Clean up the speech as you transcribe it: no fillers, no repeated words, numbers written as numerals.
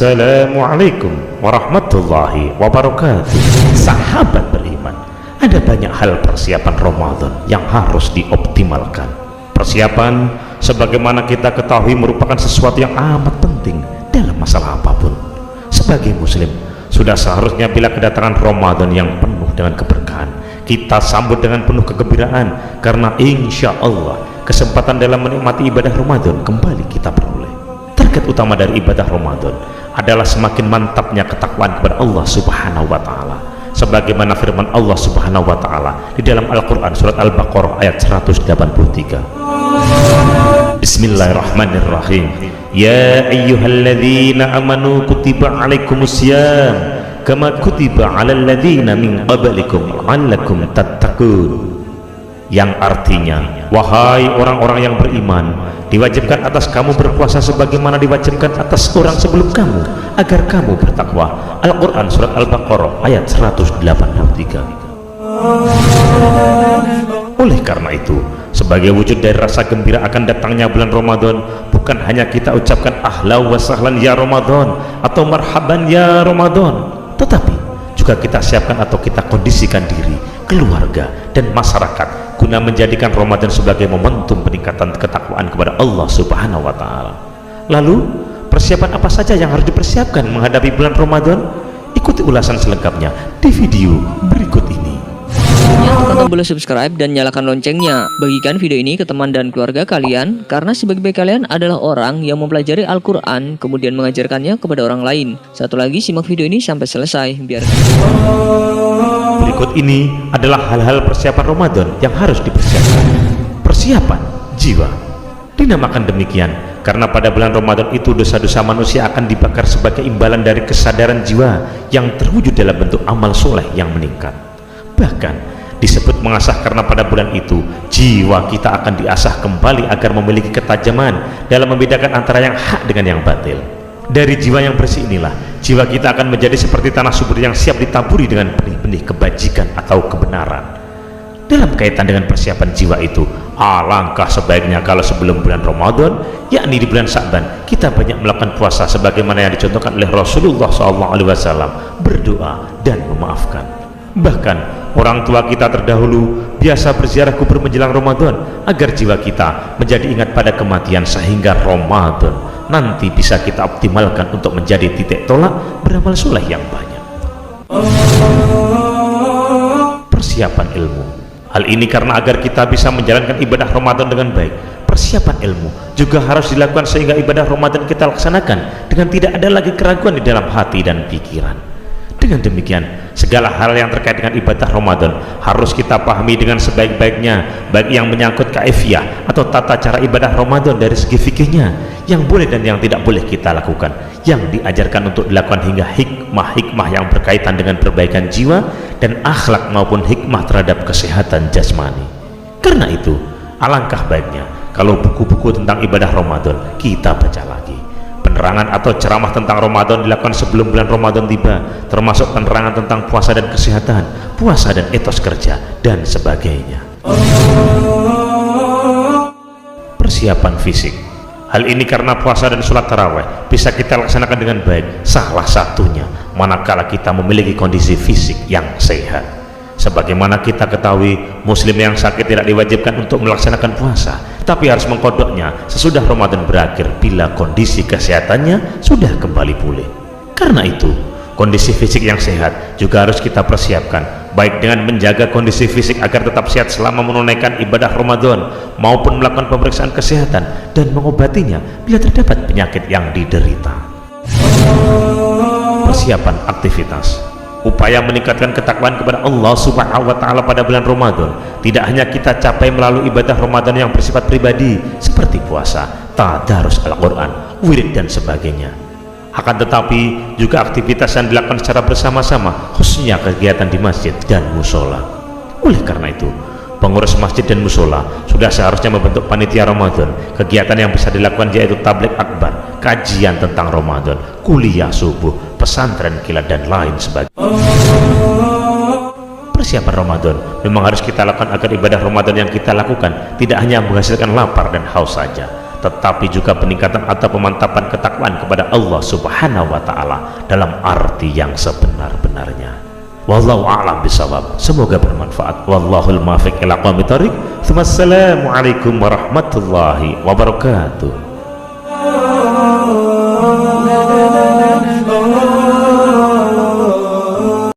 Assalamualaikum warahmatullahi wabarakatuh. Sahabat beriman, ada banyak hal persiapan Ramadan yang harus dioptimalkan. Persiapan sebagaimana kita ketahui merupakan sesuatu yang amat penting dalam masalah apapun. Sebagai muslim, sudah seharusnya bila kedatangan Ramadan yang penuh dengan keberkahan, kita sambut dengan penuh kegembiraan, karena insya Allah kesempatan dalam menikmati ibadah Ramadan kembali kita peroleh. Target utama dari ibadah Ramadan adalah semakin mantapnya ketakwaan kepada Allah Subhanahu wa Ta'ala, sebagaimana firman Allah Subhanahu wa Ta'ala di dalam Al-Quran surat Al-Baqarah ayat 183. Bismillahirrahmanirrahim. Ya ayyuhalladzina amanu kutiba alaikumusiyam kama kutiba alal ladzina min qablikum la'allakum tattaqun. Yang artinya, wahai orang-orang yang beriman, diwajibkan atas kamu berpuasa sebagaimana diwajibkan atas orang sebelum kamu, agar kamu bertakwa. Al-Quran surat Al-Baqarah ayat 183. Oleh karena itu, sebagai wujud dari rasa gembira akan datangnya bulan Ramadan, bukan hanya kita ucapkan ahlan wa sahlan ya Ramadan atau marhaban ya Ramadan, tetapi juga kita siapkan atau kita kondisikan diri, keluarga dan masyarakat guna menjadikan Ramadan sebagai momentum peningkatan ketakwaan kepada Allah Subhanahu wa Ta'ala. Lalu, persiapan apa saja yang harus dipersiapkan menghadapi bulan Ramadan? Ikuti ulasan selengkapnya di video berikut ini. Tekan tombol subscribe dan nyalakan loncengnya. Bagikan video ini ke teman dan keluarga kalian, karena sebaik-baik kalian adalah orang yang mempelajari Al-Quran kemudian mengajarkannya kepada orang lain. Satu lagi, simak video ini sampai selesai biar. Berikut ini adalah hal-hal persiapan Ramadan yang harus dipersiapkan. Persiapan jiwa. Dinamakan demikian karena pada bulan Ramadan itu dosa-dosa manusia akan dibakar sebagai imbalan dari kesadaran jiwa yang terwujud dalam bentuk amal soleh yang meningkat. Bahkan disebut mengasah karena pada bulan itu jiwa kita akan diasah kembali agar memiliki ketajaman dalam membedakan antara yang hak dengan yang batil. Dari jiwa yang bersih inilah jiwa kita akan menjadi seperti tanah subur yang siap ditaburi dengan benih-benih kebajikan atau kebenaran. Dalam kaitan dengan persiapan jiwa itu, alangkah sebaiknya kalau sebelum bulan Ramadan, yakni di bulan Sa'ban, kita banyak melakukan puasa sebagaimana yang dicontohkan oleh Rasulullah SAW, berdoa dan memaafkan. Bahkan orang tua kita terdahulu biasa berziarah kubur menjelang Ramadan agar jiwa kita menjadi ingat pada kematian, sehingga Ramadan nanti bisa kita optimalkan untuk menjadi titik tolak beramal soleh yang banyak. Persiapan ilmu. Hal ini karena agar kita bisa menjalankan ibadah Ramadan dengan baik, persiapan ilmu juga harus dilakukan sehingga ibadah Ramadan kita laksanakan dengan tidak ada lagi keraguan di dalam hati dan pikiran. Dengan demikian, segala hal yang terkait dengan ibadah Ramadan harus kita pahami dengan sebaik-baiknya, baik yang menyangkut kaifiyah atau tata cara ibadah Ramadan dari segi fikihnya, yang boleh dan yang tidak boleh kita lakukan, yang diajarkan untuk dilakukan, hingga hikmah-hikmah yang berkaitan dengan perbaikan jiwa dan akhlak maupun hikmah terhadap kesehatan jasmani. Karena itu, alangkah baiknya kalau buku-buku tentang ibadah Ramadan kita baca lagi. Penerangan atau ceramah tentang Ramadan dilakukan sebelum bulan Ramadan tiba, termasuk penerangan tentang puasa dan kesehatan, puasa dan etos kerja, dan sebagainya. Persiapan fisik. Hal ini karena puasa dan sholat tarawih bisa kita laksanakan dengan baik, salah satunya manakala kita memiliki kondisi fisik yang sehat. Sebagaimana kita ketahui, muslim yang sakit tidak diwajibkan untuk melaksanakan puasa, tapi harus mengkodoknya sesudah Ramadan berakhir bila kondisi kesehatannya sudah kembali pulih. Karena itu, kondisi fisik yang sehat juga harus kita persiapkan, baik dengan menjaga kondisi fisik agar tetap sehat selama menunaikan ibadah Ramadan, maupun melakukan pemeriksaan kesehatan dan mengobatinya bila terdapat penyakit yang diderita. Persiapan aktivitas. Upaya meningkatkan ketakwaan kepada Allah Subhanahu wa Ta'ala pada bulan Ramadan tidak hanya kita capai melalui ibadah Ramadan yang bersifat pribadi seperti puasa, tadarus Al-Quran, wirid dan sebagainya, akan tetapi juga aktivitas yang dilakukan secara bersama-sama, khususnya kegiatan di masjid dan musola. Oleh karena itu, pengurus masjid dan musola sudah seharusnya membentuk panitia Ramadan. Kegiatan yang bisa dilakukan yaitu tabligh akbar, kajian tentang Ramadan, kuliah subuh, pesantren kilat dan lain sebagainya. Persiapan Ramadan memang harus kita lakukan agar ibadah Ramadan yang kita lakukan tidak hanya menghasilkan lapar dan haus saja, tetapi juga peningkatan atau pemantapan ketakwaan kepada Allah Subhanahu wa Ta'ala dalam arti yang sebenar-benarnya. Wallahu a'lam bishawab. Semoga bermanfaat. Wallahul muwaffiq ila aqwamit thoriq. Assalamualaikum warahmatullahi wabarakatuh.